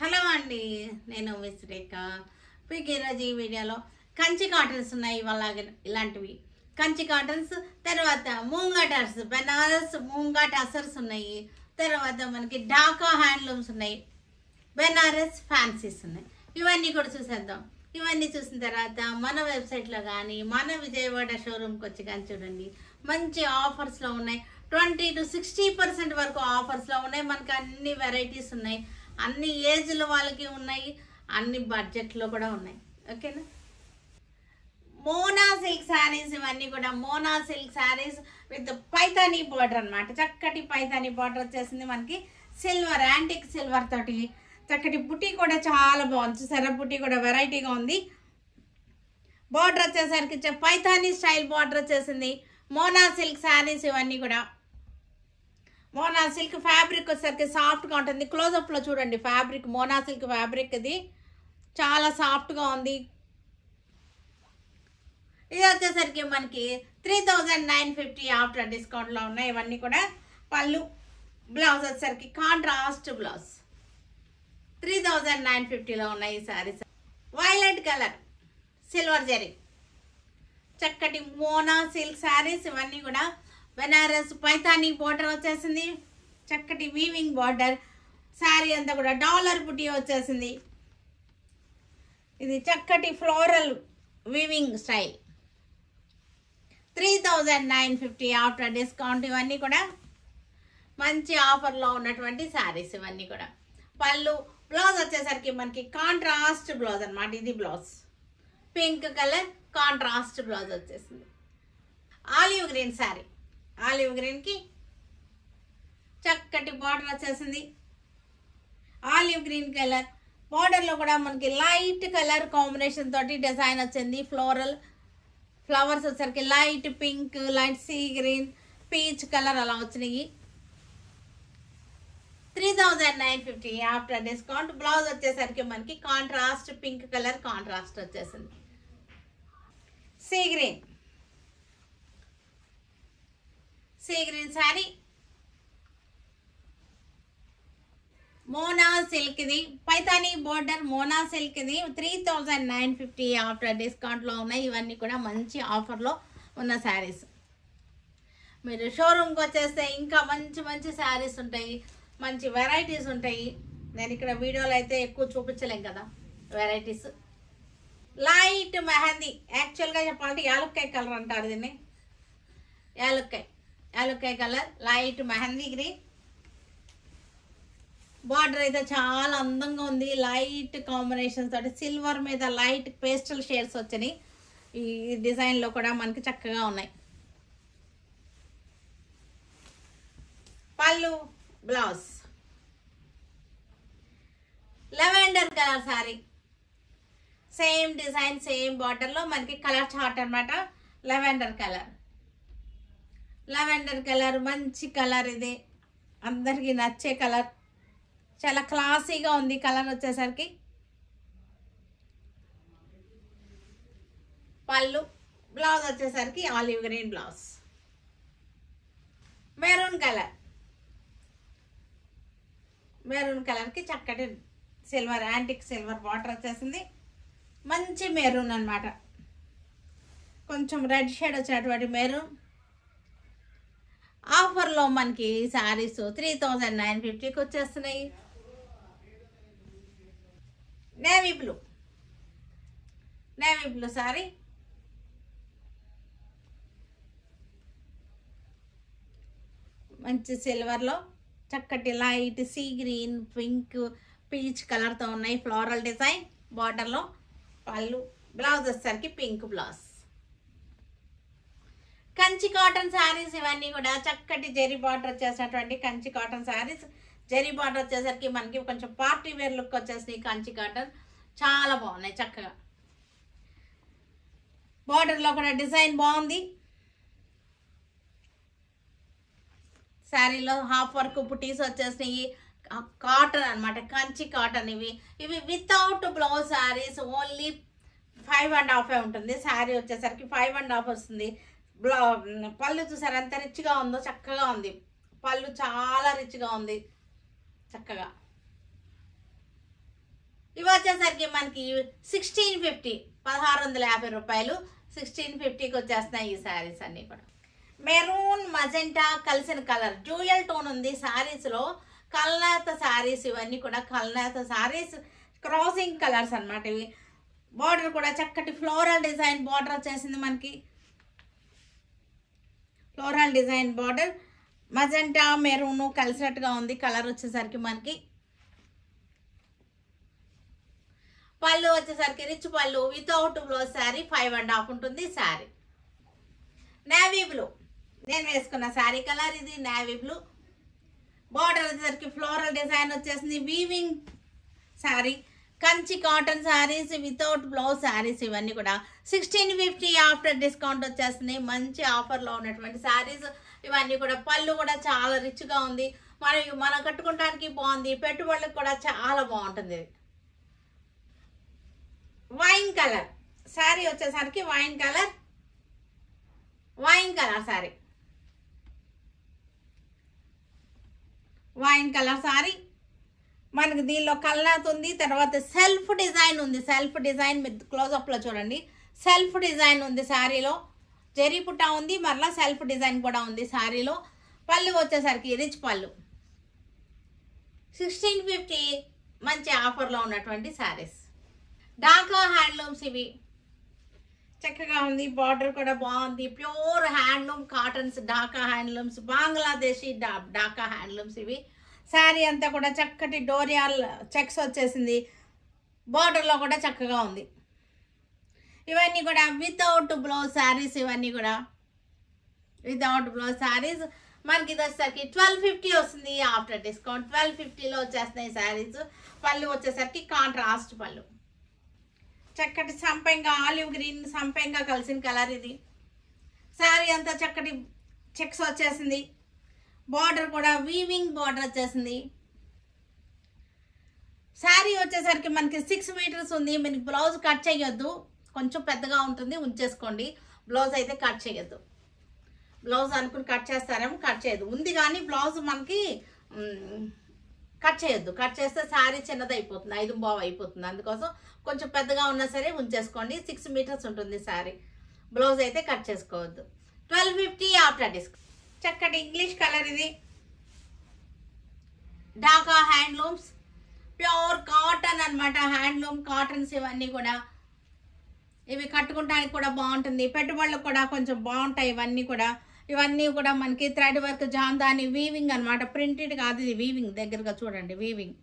Hello అండి, నేను miss రేఖ. మీకు ఈరోజు ఈ వీడియోలో కంచి కాటన్స్ ఉన్నాయి. ఇవాళ ఇలాంటివి కంచి కాటన్స్, తర్వాత మూంగా టర్స్, బెనారస్ మూంగా టసర్స్ ఉన్నాయి. తర్వాత మనకి ఢాకా హ్యాండ్లూమ్స్ ఉన్నాయి, బెనారస్ ఫ్యాన్సీస్ ఉన్నాయి. ఇవన్నీ కూడా చూసేద్దాం. ఇవన్నీ చూసిన తర్వాత మన వెబ్సైట్లో కానీ మన విజయవాడ షోరూమ్కి వచ్చి కానీ చూడండి. మంచి ఆఫర్స్లో ఉన్నాయి. 20 to 60% వరకు ఆఫర్స్లో ఉన్నాయి. మనకి అన్ని వెరైటీస్ ఉన్నాయి, అన్ని ఏజ్ల వాళ్ళకి ఉన్నాయి, అన్ని బడ్జెట్లో కూడా ఉన్నాయి. ఓకేనా? మోనా సిల్క్ శారీస్, ఇవన్నీ కూడా Mona silk saris with Paithani border అనమాట. చక్కటి పైతానీ బార్డర్ వచ్చేసింది మనకి. సిల్వర్, యాంటిక్ సిల్వర్ తోటి చక్కటి బుట్టి కూడా చాలా బాగుంది. చూసారా, బుట్టి కూడా వెరైటీగా ఉంది. బార్డర్ వచ్చేసరికి పైతానీ స్టైల్ బార్డర్ వచ్చేసింది. మోనా సిల్క్ శారీస్ ఇవన్నీ కూడా. మోనా సిల్క్ ఫ్యాబ్రిక్ వచ్చేసరికి సాఫ్ట్గా ఉంటుంది. క్లోజప్లో చూడండి ఫ్యాబ్రిక్, మోనా సిల్క్ ఫ్యాబ్రిక్ ఇది చాలా సాఫ్ట్గా ఉంది. ఇది వచ్చేసరికి మనకి 3950 ఆఫ్టర్ డిస్కౌంట్లో ఉన్నాయి. ఇవన్నీ కూడా పళ్ళు, బ్లౌజ్ వచ్చేసరికి కాంట్రాస్ట్ బ్లౌజ్. 3950లో ఉన్నాయి ఈ saris. Violet colour, silver zari, చక్కటి మోనా సిల్క్ శారీస్ ఇవన్నీ కూడా. బెనారస్ పైతానీ బార్డర్ వచ్చేసింది, చక్కటి వీవింగ్ బార్డర్. శారీ అంతా కూడా డాలర్ బుట్టి వచ్చేసింది. ఇది చక్కటి floral weaving style. 3950 after discount. ఇవన్నీ కూడా మంచి ఆఫర్లో ఉన్నటువంటి శారీస్ ఇవన్నీ కూడా. పళ్ళు, బ్లౌజ్ వచ్చేసరికి మనకి కాంట్రాస్ట్ బ్లౌజ్ అనమాట. ఇది blouse pink colour contrast blouse వచ్చేసింది. ఆలివ్ గ్రీన్ శారీ, ఆలివ్ గ్రీన్కి చక్కటి బార్డర్ వచ్చేసింది. ఆలివ్ గ్రీన్ కలర్ బార్డర్లో కూడా మనకి లైట్ కలర్ కాంబినేషన్ తోటి డిజైన్ వచ్చింది. ఫ్లోరల్ ఫ్లవర్స్ వచ్చేసరికి light pink, light sea green, peach colour అలా వచ్చినాయి. 3950 ఆఫ్టర్ డిస్కౌంట్. బ్లౌజ్ వచ్చేసరికి మనకి కాంట్రాస్ట్ పింక్ కలర్ కాంట్రాస్ట్ వచ్చేసింది. Sea green, sea green sari. Mona silk ఇది పైతానీ బోర్డర్, మోనా సిల్క్ ఇది 3950 ఆఫ్టర్ డిస్కౌంట్లో ఉన్నాయి. ఇవన్నీ కూడా మంచి ఆఫర్లో ఉన్న శారీస్. మీరు షోరూమ్కి వచ్చేస్తే ఇంకా మంచి మంచి శారీస్ ఉంటాయి, మంచి వెరైటీస్ ఉంటాయి. నేను ఇక్కడ వీడియోలో అయితే ఎక్కువ చూపించలేం కదా వెరైటీస్. లైట్ మెహందీ, యాక్చువల్గా చెప్పాలంటే యాలుక్కాయ కలర్ అంటారు దీన్ని. యాలుక్కాయ colour, light mehndi green. Border అయితే చాలా అందంగా ఉంది. లైట్ కాంబినేషన్ తోటి సిల్వర్ మీద లైట్ పేస్టల్ షేడ్స్ వచ్చినాయి. ఈ డిజైన్లో కూడా మనకి చక్కగా ఉన్నాయి. పళ్ళు, blouse lavender colour sari. Same design, same బార్డర్లో మనకి కలర్ చార్ట్ అనమాట. లెవెండర్ కలర్, లెవెండర్ కలర్ మంచి కలర్. ఇది అందరికీ నచ్చే కలర్. చాలా క్లాసీగా ఉంది కలర్ వచ్చేసరికి. పళ్ళు, బ్లౌజ్ వచ్చేసరికి olive green blouse. Maroon colour, maroon కలర్కి చక్కటి సిల్వర్, యాంటిక్ సిల్వర్ బార్డర్ వచ్చేసింది. మంచి మెరూన్ అనమాట, కొంచెం రెడ్ షేడ్ వచ్చినటువంటి మెరూన్. ఆఫర్లో మనకి శారీస్ 3950కి వచ్చేస్తున్నాయి. Navy blue, navy blue sari. మంచి సిల్వర్లో చక్కటి light sea green, pink, peach కలర్తో ఉన్నాయి. ఫ్లోరల్ డిజైన్ బార్డర్లో. పళ్ళు, బ్లౌజ్ వచ్చేసరికి pink blouse. Kanchi cotton saris ఇవన్నీ కూడా చక్కటి జెరీ బార్డర్ వచ్చేసినటువంటి కంచి కాటన్ శారీస్. జెరీ బార్డర్ వచ్చేసరికి మనకి కొంచెం పార్టీ వేర్ లుక్ వచ్చేసినాయి. కంచి కాటన్ చాలా బాగున్నాయి చక్కగా. బార్డర్లో కూడా డిజైన్ బాగుంది. శారీలో హాఫ్ వర్క్ బుటీస్ వచ్చేసినాయి. కాటన్ అనమాట, కంచి కాటన్. ఇవి వితౌట్ బ్లౌజ్ శారీస్. ఓన్లీ 5.5 ఉంటుంది శారీ వచ్చేసరికి. 5.5 వస్తుంది. పళ్ళు చూసారు ఎంత రిచ్గా ఉందో, చక్కగా ఉంది. పళ్ళు చాలా రిచ్గా ఉంది చక్కగా. ఇవి వచ్చేసరికి మనకి 1650 1650 రూపాయలు 1650కి వచ్చేస్తున్నాయి ఈ శారీస్ అన్నీ కూడా. మెరూన్ మజెంటా కలిసిన కలర్ డ్యూయల్ టోన్ ఉంది శారీస్లో. కల్నేత శారీస్ ఇవన్నీ కూడా కల్నేత శారీస్ క్రాసింగ్ కలర్స్ అన్నమాట. ఇవి బార్డర్ కూడా చక్కటి ఫ్లోరల్ డిజైన్ బార్డర్ వచ్చేసింది మనకి. Floral design border magenta maroon కలిసినట్టుగా ఉంది కలర్ వచ్చేసరికి మనకి. పళ్ళు వచ్చేసరికి రిచ్ పళ్ళు వితౌట్ బ్లౌజ్ శారీ 5.5 ఉంటుంది శారీ. నేవీ బ్లూ నేను వేసుకున్న శారీ కలర్ ఇది నేవీ బ్లూ. బార్డర్ వచ్చేసరికి ఫ్లోరల్ డిజైన్ వచ్చేసింది. Weaving sari Kanchi cotton saris without blouse saris ఇవన్నీ కూడా 1650 ఆఫ్టర్ డిస్కౌంట్ వచ్చేస్తున్నాయి. మంచి ఆఫర్లో ఉన్నటువంటి శారీస్ ఇవన్నీ కూడా. పళ్ళు కూడా చాలా రిచ్గా ఉంది. మనం కట్టుకోవడానికి బాగుంది. పెట్టుబడులకు కూడా చాలా బాగుంటుంది. వైన్ కలర్ శారీ వచ్చేసరికి wine colour sari wine colour sari మనకి. దీనిలో కల్నాత్ ఉంది. తర్వాత సెల్ఫ్ డిజైన్ ఉంది. సెల్ఫ్ డిజైన్ క్లోజప్లో చూడండి. సెల్ఫ్ డిజైన్ ఉంది శారీలో. జరీ పుట్టా ఉంది. మరలా సెల్ఫ్ డిజైన్ కూడా ఉంది శారీలో. పళ్ళు వచ్చేసరికి రిచ్ పళ్ళు 1650 మంచి ఆఫర్లో ఉన్నటువంటి శారీస్. ఢాకా హ్యాండ్లూమ్స్ ఇవి చక్కగా ఉంది. బార్డర్ కూడా బాగుంది. Pure handloom cottons Dhaka handlooms Bangladeshi Dhaka handlooms ఇవి. శారీ అంతా కూడా చక్కటి డోరియాల్ చెక్స్ వచ్చేసింది. బార్డర్లో కూడా చక్కగా ఉంది. ఇవన్నీ కూడా వితౌట్ బ్లౌజ్ శారీస్. ఇవన్నీ కూడా వితౌట్ బ్లౌజ్ శారీస్ మనకి ఇది వచ్చేసరికి 1250 వస్తుంది ఆఫ్టర్ డిస్కౌంట్. 1250లో వచ్చేస్తున్నాయి శారీస్. పళ్ళు వచ్చేసరికి కాంట్రాస్ట్ పళ్ళు చక్కటి సంపెంగా ఆలివ్ గ్రీన్ సంపెంగా కలిసిన కలర్ ఇది. శారీ అంతా చక్కటి చెక్స్ వచ్చేసింది. బార్డర్ కూడా వీవింగ్ బార్డర్ వచ్చేసింది. శారీ వచ్చేసరికి మనకి 6 మీటర్స్ ఉంది. మనకి బ్లౌజ్ కట్ చేయొద్దు. కొంచెం పెద్దగా ఉంటుంది ఉంచేసుకోండి. బ్లౌజ్ అయితే కట్ చేయొద్దు. బ్లౌజ్ అనుకుని కట్ చేస్తారేమో కట్ చేయొద్దు. ఉంది కానీ బ్లౌజ్ మనకి కట్ చేయొద్దు. కట్ చేస్తే శారీ చిన్నది అయిపోతుంది. 5 అయిపోతుంది. అందుకోసం కొంచెం పెద్దగా ఉన్నా సరే ఉంచేసుకోండి. 6 మీటర్స్ ఉంటుంది శారీ. బ్లౌజ్ అయితే కట్ చేసుకోవద్దు. 1250 ఆఫ్టర్ డిస్కౌంట్. చక్కటి ఇంగ్లీష్ కలర్ ఇది. ఢాకా హ్యాండ్లూమ్స్ ప్యూర్ కాటన్ అన్నమాట. హ్యాండ్లూమ్ కాటన్స్ ఇవన్నీ కూడా. ఇవి కట్టుకుంటానికి కూడా బాగుంటుంది. పెట్టుబడులకు కూడా కొంచెం బాగుంటాయి ఇవన్నీ కూడా. ఇవన్నీ కూడా మనకి థ్రెడ్ వర్క్ జాందాని వీవింగ్ అనమాట. ప్రింటెడ్ కాదు ఇది వీవింగ్. దగ్గరగా చూడండి వీవింగ్.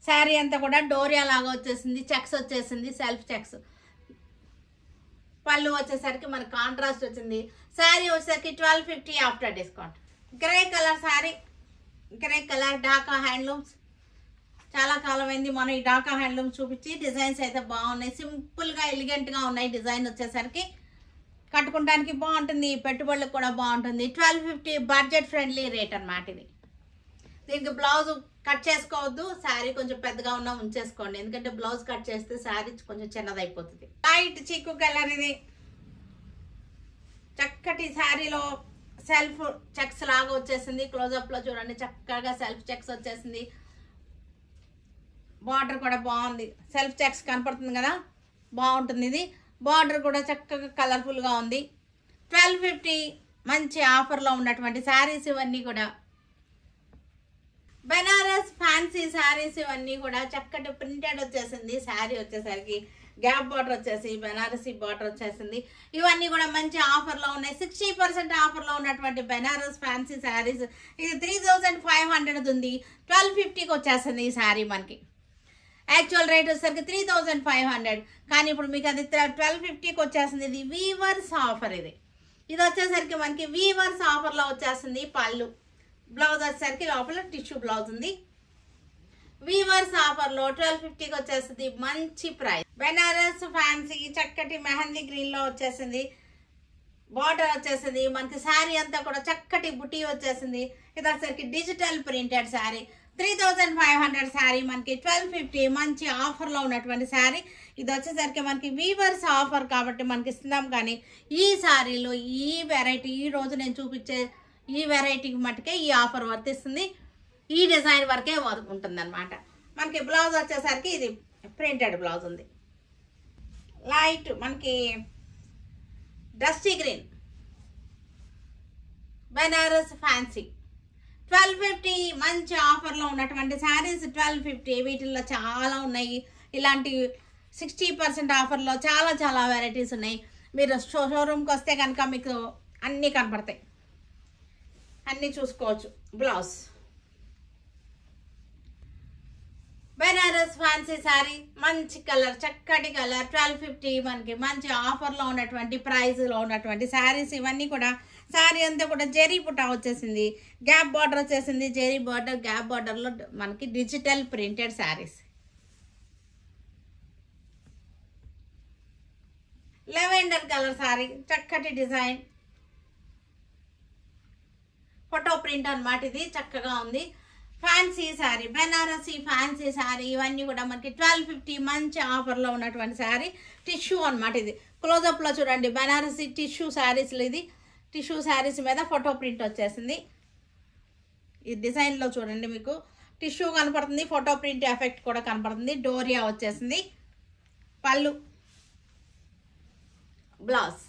శారీ అంతా కూడా డోరియా లాగా వచ్చేసింది. చెక్స్ వచ్చేసింది. Self checks. పళ్ళు వచ్చేసరికి మనకి కాంట్రాస్ట్ వచ్చింది. శారీ వచ్చేసరికి 1250 after discount. Grey colour sari. Grey colour Dhaka handlooms. చాలా కాలమైంది మనం ఈ ఢాకా హ్యాండ్లూమ్స్ చూపించి. డిజైన్స్ అయితే బాగున్నాయి. సింపుల్గా ఎలిగెంట్గా ఉన్నాయి. డిజైన్ వచ్చేసరికి కట్టుకోవడానికి బాగుంటుంది. పెట్టుబడులకు కూడా బాగుంటుంది. 1250 బడ్జెట్ ఫ్రెండ్లీ రేట్ అన్నమాట ఇది. దీనికి బ్లౌజ్ కట్ చేసుకోవద్దు. శారీ కొంచెం పెద్దగా ఉన్నా ఉంచేసుకోండి. ఎందుకంటే బ్లౌజ్ కట్ చేస్తే శారీ కొంచెం చిన్నదైపోతుంది. లైట్ చిక్కు కలర్ ఇది. చక్కటి శారీలో సెల్ఫ్ చెక్స్ లాగా వచ్చేసింది. క్లోజప్లో చూడండి చక్కగా సెల్ఫ్ చెక్స్ వచ్చేసింది. బార్డర్ కూడా బాగుంది. సెల్ఫ్ చెక్స్ కనపడుతుంది కదా బాగుంటుంది ఇది. బార్డర్ కూడా చక్కగా కలర్ఫుల్గా ఉంది. 1250 మంచి ఆఫర్లో ఉన్నటువంటి శారీస్ ఇవన్నీ కూడా. బెనారస్ ఫ్యాన్సీ శారీస్ ఇవన్నీ కూడా చక్కటి ప్రింటెడ్ వచ్చేసింది. శారీ వచ్చేసరికి గ్యాప్ బార్డర్ వచ్చేసి బెనారసీ బార్డర్ వచ్చేసింది. ఇవన్నీ కూడా మంచి ఆఫర్లో ఉన్నాయి. 60% ఆఫర్లో ఉన్నటువంటి బెనారస్ ఫ్యాన్సీ శారీస్. ఇది 3500 ఉంది. 1250కి వచ్చేస్తుంది ఈ శారీ మనకి. యాక్చువల్ రేట్ వచ్చేసరికి 3500 కానీ ఇప్పుడు మీకు అది 1250కి వచ్చేస్తుంది. ఇది వీవర్స్ ఆఫర్. ఇది వచ్చేసరికి మనకి వీవర్స్ ఆఫర్లో వచ్చేస్తుంది. పళ్ళు బ్లౌజ్ వచ్చేసరికి లోపల టిష్యూ బ్లౌజ్ ఉంది. వీవర్స్ ఆఫర్లో 1250కి వచ్చేస్తుంది. మంచి ప్రైస్. బెనారస్ ఫ్యాన్సీ చక్కటి మెహందీ గ్రీన్లో వచ్చేసింది. బార్డర్ వచ్చేసింది మనకి. శారీ అంతా కూడా చక్కటి బుటీ వచ్చేసింది. ఇది వచ్చేసరికి డిజిటల్ ప్రింటెడ్ శారీ. 3500 శారీ మనకి 1250 మంచి ఆఫర్లో ఉన్నటువంటి శారీ. ఇది వచ్చేసరికి మనకి వీవర్స్ ఆఫర్ కాబట్టి మనకి ఇస్తున్నాం. కానీ ఈ శారీలో ఈ వెరైటీ ఈ రోజు నేను చూపించే ఈ వెరైటీకి మట్టుకే ఈ ఆఫర్ వర్తిస్తుంది. ఈ డిజైన్ వరకే ఉంటుంది అనమాట. మనకి బ్లౌజ్ వచ్చేసరికి ఇది ప్రింటెడ్ బ్లౌజ్ ఉంది. లైట్ మనకి డస్టీ గ్రీన్ బెనారస్ ఫ్యాన్సీ 1250 మంచి ఆఫర్లో ఉన్నటువంటి శారీస్ 1250. వీటిల్లో చాలా ఉన్నాయి. ఇలాంటి 60% ఆఫర్లో చాలా చాలా వెరైటీస్ ఉన్నాయి. మీరు షోరూమ్కి వస్తే కనుక మీకు అన్నీ కనపడతాయి, అన్నీ చూసుకోవచ్చు. బ్లౌజ్ బెనారస్ ఫ్యాన్సీ శారీ మంచి కలర్, చక్కటి కలర్ 1250. మనకి మంచి ఆఫర్లో ఉన్నటువంటి ప్రైస్లో ఉన్నటువంటి శారీస్ ఇవన్నీ కూడా. శారీ అంతా కూడా జెరీ బుటా వచ్చేసింది, గ్యాప్ బార్డర్ వచ్చేసింది. జెరీ బార్డర్, గ్యాప్ బార్డర్లో మనకి digital printed saris. Lavender colour sari, చక్కటి డిజైన్, ఫోటో ప్రింట్ అన్నమాట. ఇది చక్కగా ఉంది. ఫ్యాన్సీ శారీ, బెనారసీ ఫ్యాన్సీ శారీ ఇవన్నీ కూడా మనకి 1250 మంచి ఆఫర్లో ఉన్నటువంటి శారీ. టిష్యూ అనమాట. ఇది క్లోజప్లో చూడండి, బెనారసీ టిష్యూ శారీస్లో ఇది టిష్యూ శారీస్ మీద ఫోటో ప్రింట్ వచ్చేసింది. ఈ డిజైన్లో చూడండి, మీకు టిష్యూ కనపడుతుంది, ఫోటో ప్రింట్ ఎఫెక్ట్ కూడా కనపడుతుంది. డోరియా వచ్చేసింది. పళ్ళు, బ్లౌజ్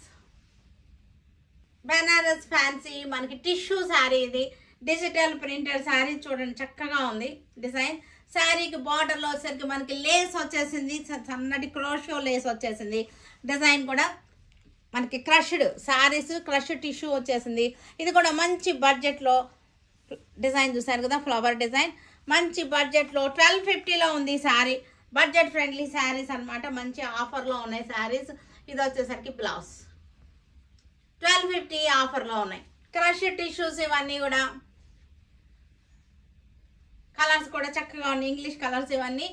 బెనారస్ ఫ్యాన్సీ మనకి టిష్యూ శారీ. ఇది డిజిటల్ ప్రింటెడ్ శారీ చూడండి, చక్కగా ఉంది డిజైన్. శారీకి బార్డర్లో వచ్చేసరికి మనకి లేస్ వచ్చేసింది, సన్నటి క్రోషో లేస్ వచ్చేసింది. డిజైన్ కూడా మనకి క్రష్డ్ శారీస్, క్రష్డ్ టిష్యూ వచ్చేసింది. ఇది కూడా మంచి బడ్జెట్లో డిజైన్ చూసారు కదా, ఫ్లవర్ డిజైన్. మంచి బడ్జెట్లో 1250లో ఉంది శారీ. బడ్జెట్ ఫ్రెండ్లీ శారీస్ అనమాట, మంచి ఆఫర్లో ఉన్నాయి శారీస్. ఇది వచ్చేసరికి బ్లౌజ్ 1250 ఆఫర్లో ఉన్నాయి. క్రష్డ్ టిష్యూస్ ఇవన్నీ కూడా. కలర్స్ కూడా చక్కగా ఉన్నాయి, ఇంగ్లీష్ కలర్స్ ఇవన్నీ.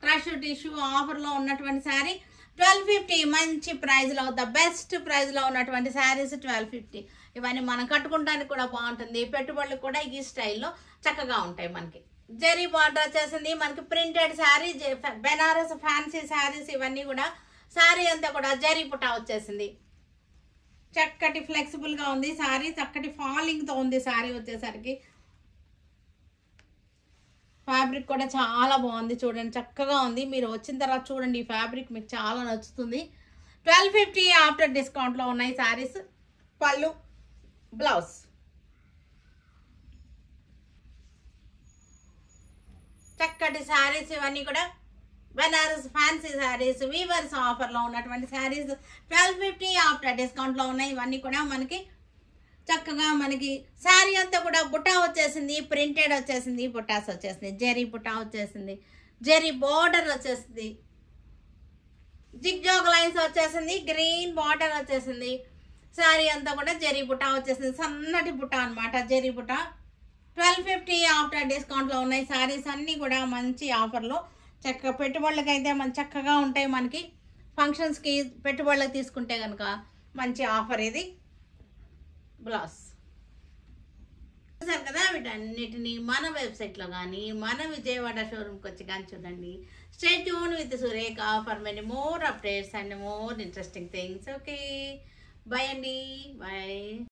క్రష్డ్ టిష్యూ ఆఫర్లో ఉన్నటువంటి శారీ 1250. మంచి ప్రైస్లో, ద బెస్ట్ ప్రైస్లో ఉన్నటువంటి శారీస్ 1250. ఇవన్నీ మనం కట్టుకుంటానికి కూడా బాగుంటుంది, పెట్టుబడులు కూడా ఈ స్టైల్లో చక్కగా ఉంటాయి. మనకి జెరీ బార్డర్ వచ్చేసింది. మనకి ప్రింటెడ్ శారీ, బెనారస్ ఫ్యాన్సీ శారీస్ ఇవన్నీ కూడా. శారీ అంతా కూడా జెరీ బుటా వచ్చేసింది. చక్కటి ఫ్లెక్సిబుల్గా ఉంది శారీ, చక్కటి ఫాలింగ్తో ఉంది శారీ వచ్చేసరికి. ఫ్యాబ్రిక్ కూడా చాలా బాగుంది చూడండి, చక్కగా ఉంది. మీరు వచ్చిన తర్వాత చూడండి, ఈ ఫ్యాబ్రిక్ మీకు చాలా నచ్చుతుంది. 1250 ఆఫ్టర్ డిస్కౌంట్లో ఉన్నాయి శారీస్. పళ్ళు, బ్లౌజ్ చక్కటి శారీస్ ఇవన్నీ కూడా. బెనారస్ ఫ్యాన్సీ శారీస్ వీవర్స్ ఆఫర్లో ఉన్నటువంటి శారీస్ 1250 ఆఫ్టర్ డిస్కౌంట్లో ఉన్నాయి. ఇవన్నీ కూడా మనకి చక్కగా మనకి శారీ అంతా కూడా బుటా వచ్చేసింది, ప్రింటెడ్ వచ్చేసింది, బుటాస్ వచ్చేసింది, జెరీ బుటా వచ్చేసింది, జెరీ బార్డర్ వచ్చేసింది, జిగ్జాగ్ లైన్స్ వచ్చేసింది, గ్రీన్ బార్డర్ వచ్చేసింది. శారీ అంతా కూడా జెరీ బుటా వచ్చేసింది, సన్నటి బుటా అనమాట, జెరీ బుటా. 1250 ఆఫ్టర్ డిస్కౌంట్లో ఉన్నాయి శారీస్ అన్నీ కూడా మంచి ఆఫర్లో. చక్కగా పెట్టుబడులకైతే మన చక్కగా ఉంటాయి. మనకి ఫంక్షన్స్కి పెట్టుబడులకు తీసుకుంటే కనుక మంచి ఆఫర్ ఇది. బ్లౌజ్ చూసారు కదా. వీటన్నిటిని మన వెబ్సైట్లో కానీ మన విజయవాడ షోరూమ్కి వచ్చి కానీ చూడండి. Stay tune with Surekha for many more updates and more interesting things. Okay, bye అండి, బాయ్.